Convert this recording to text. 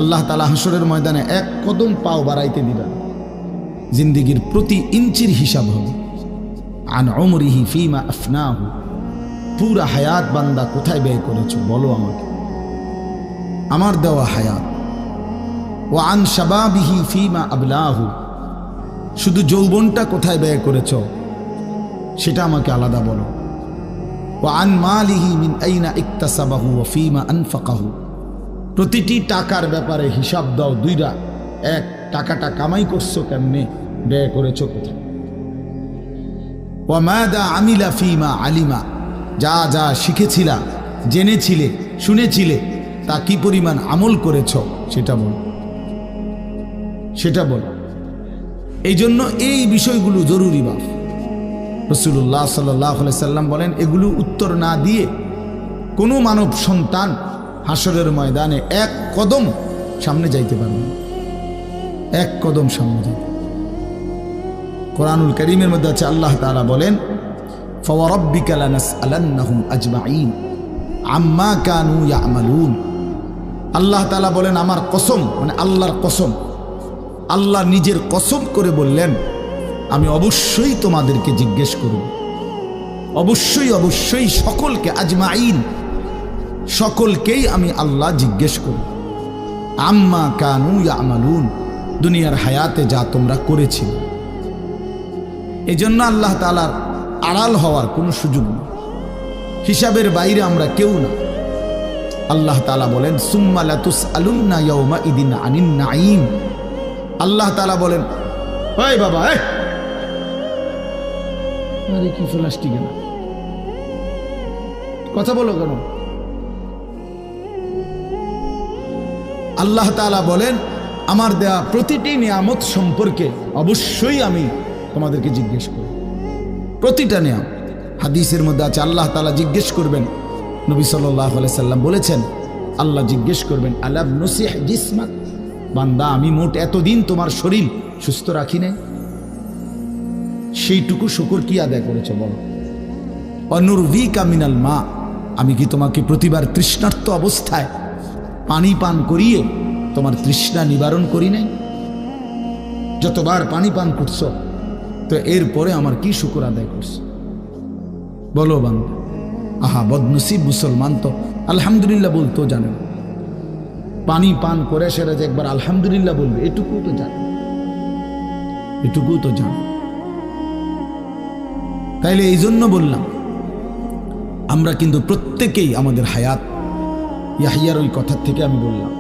আল্লাহ তাআলা হাসরের ময়দানে এক কদম পাও বাড়াইতে দিবেন, জিন্দেগির প্রতি ইঞ্চির হিসাব হবে। আন উমরিহি ফিমা আফনাহু, পুরা হায়াত বান্দা কোথায় ব্যয় করেছো বলো আমাকে, আমার দেওয়া হায়াত। ওয়া আন শাবাবিহি ফিমা আবলাহু, শুধু যৌবনটা কোথায় ব্যয় করেছো সেটা আমাকে আলাদা বলো। ওয়া আন মালিহি মিন আইনা ইকতাসাবাহু ওয়া ফিমা আনফাকাহু, প্রতিটি টাকার ব্যাপারে হিসাব দাও দুইটা। এক, টাকাটা কামাই করছো কেমনে, ব্যয় করেছো কোথায়। ওয়া মাদা আমিলা ফিমা আলিমা, যা যা শিখেছিলা, জেনেছিলে, শুনেছিলে, তা কি পরিমাণ আমল করেছো সেটা বলো, সেটা বলো। এই জন্য এই বিষয়গুলো জরুরি। বাপ রাসূলুল্লাহ সাল্লাল্লাহু আলাইহি সাল্লাম বলেন, এগুলো উত্তর না দিয়ে কোনো মানব সন্তান হাসরের ময়দানে এক কদম সামনে যাইতে পারবে না, এক কদম সামনে যাইতে। কোরআনুল কারীমের মধ্যে আছে, আল্লাহ তাআলা বলেন, ফাওয়ারাব্বিকা লানাসআলান্নাহুম আজমাইন আম্মা কানু ইয়ামালুন। আল্লাহ তাআলা বলেন, আমার কসম, মানে আল্লাহর কসম, আল্লাহ নিজের কসম করে বললেন, আমি অবশ্যই তোমাদেরকে জিজ্ঞেস করব, অবশ্যই অবশ্যই সকলকে, আজমাইন, সকলকেই আমি আল্লাহ জিজ্ঞেস করব, আম্মা কানু ইয়ামালুন, দুনিয়ার হায়াতে যা তোমরা করেছিলে। এই জন্য আল্লাহ তাআলার আড়াল হওয়ার কোনো সুযোগ নেই, হিসাবের বাইরে আমরা কেউ না। আল্লাহ তাআলা বলেন, সুম্মা লাতুসআলুন্না ইয়াওমা ইদিন আনিন নাঈম। আল্লাহ তাআলা বলেন, ওই বাবা, আরে কি প্লাস্টিক না, কথা বলো কেন? আল্লাহ তাআলা বলেন, আমার দেয়া প্রতিটি নিয়ামত সম্পর্কে অবশ্যই আমি তোমাদেরকে জিজ্ঞেস করব, প্রতিটা নিয়ামত। হাদিসের মধ্যে আছে, আল্লাহ তাআলা জিজ্ঞেস করবেন, নবী সাল্লাল্লাহু আলাইহি সাল্লাম বলেছেন, আল্লাহ জিজ্ঞেস করবেন, আলাম নুসিহ জিসমাক, বান্দা আমি মোট এতদিন তোমার শরীর সুস্থ রাখি নাই, সেইটুকু শুকর কি আদায় করেছে বলো। অনুরভিকা মিনাল মা, আমি কি তোমাকে প্রতিবার তৃষ্ণার্ত অবস্থায় পানি পান করিয়ে তোমার তৃষ্ণা নিবারণ করি নাই? যতবার পানি পান করছো, তো এরপরে আমার কি শুকর আদায় করছো বলো বান্দা। আহা বদনসিব মুসলমান তো আলহামদুলিল্লাহ বলতেও জানে না, পানি পান করে সেটা যে একবার আলহামদুলিল্লাহ বলবে এটুকু তো জানে, এটুকু তো জানে। তাইলে এই জন্য বললাম, আমরা কিন্তু প্রত্যেকেই আমাদের হায়াত, ইয়াহিয়ার ওই কথার থেকে আমি বললাম,